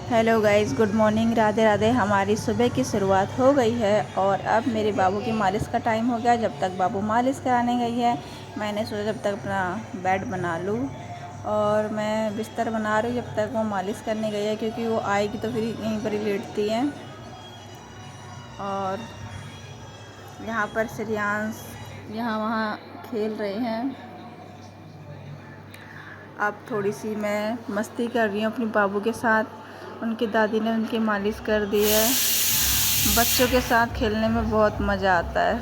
Hello guys, good morning, Radhe Radhe. हमारी सुबह की शुरुआत हो गई है और अब मेरे बाबू की मालिश का टाइम हो गया। जब तक बाबू मालिश कराने गई है, मैंने सोचा जब तक अपना बेड बना लूँ और मैं बिस्तर बना रही हूँ जब तक वो मालिश करने गई है, क्योंकि वो आएगी तो फिर यहीं पर ही लेटती हैं। और यहाँ पर श्रेयांश यहाँ वहाँ खेल रहे हैं। अब थोड़ी सी मैं मस्ती कर रही हूँ अपने बाबू के साथ। उनकी दादी ने उनकी मालिश कर दी है। बच्चों के साथ खेलने में बहुत मज़ा आता है,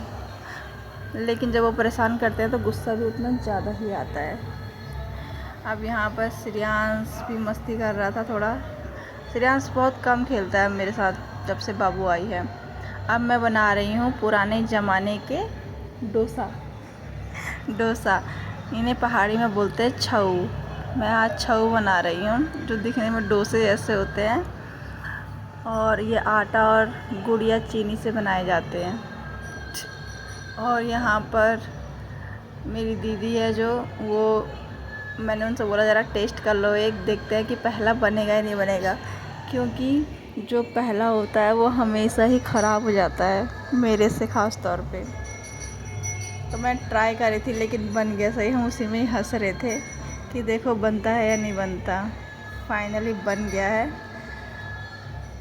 लेकिन जब वो परेशान करते हैं तो गुस्सा भी उतना ज़्यादा ही आता है। अब यहाँ पर श्रेयांश भी मस्ती कर रहा था थोड़ा। श्रेयांश बहुत कम खेलता है मेरे साथ जब से बाबू आई है। अब मैं बना रही हूँ पुराने ज़माने के डोसा। इन्हें पहाड़ी में बोलते हैं छऊ। मैं आज छऊ बना रही हूँ, जो दिखने में डोसे जैसे होते हैं, और ये आटा और गुड़ या चीनी से बनाए जाते हैं। और यहाँ पर मेरी दीदी है वो मैंने उनसे बोला ज़रा टेस्ट कर लो, एक देखते हैं कि पहला बनेगा या नहीं बनेगा, क्योंकि जो पहला होता है वो हमेशा ही ख़राब हो जाता है, मेरे से ख़ास तौर पे। तो मैं ट्राई कर रही थी लेकिन बन गया सही। हम उसी में ही हंस रहे थे कि देखो बनता है या नहीं बनता। फाइनली बन गया है।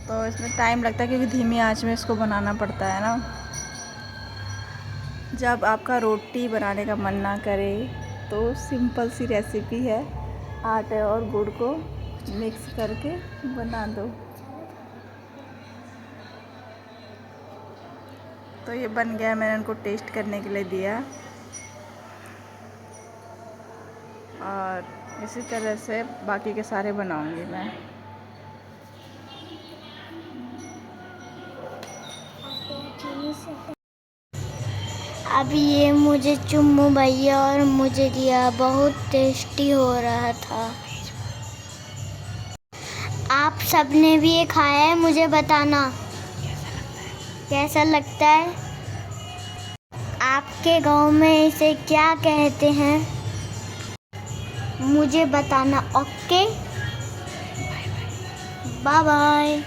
तो इसमें टाइम लगता है क्योंकि धीमी आंच में इसको बनाना पड़ता है ना। जब आपका रोटी बनाने का मन ना करे तो सिंपल सी रेसिपी है, आटे और गुड़ को मिक्स करके बना दो। तो ये बन गया, मैंने उनको टेस्ट करने के लिए दिया। और इसी तरह से बाकी के सारे बनाऊंगी मैं। अब ये मुझे चुम्मू भैया और मुझे दिया, बहुत टेस्टी हो रहा था। आप सबने भी ये खाया है, मुझे बताना कैसा लगता है। आपके गांव में इसे क्या कहते हैं, मुझे बताना। Okay, bye bye.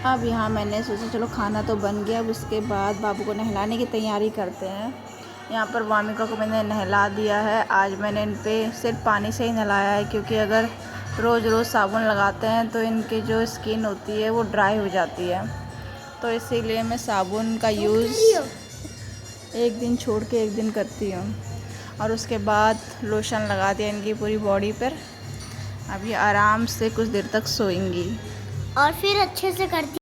अब यहाँ मैंने सोचा चलो खाना तो बन गया, अब उसके बाद बाबू को नहलाने की तैयारी करते हैं। यहाँ पर वामिका को मैंने नहला दिया है। आज मैंने इन पे सिर्फ पानी से ही नहलाया है, क्योंकि अगर रोज़ रोज़ साबुन लगाते हैं तो इनकी जो स्किन होती है वो ड्राई हो जाती है। तो इसीलिए मैं साबुन का यूज़ एक दिन छोड़ के एक दिन करती हूँ। और उसके बाद लोशन लगा दिया इनकी पूरी बॉडी पर। अब ये आराम से कुछ देर तक सोएंगी और फिर अच्छे से करती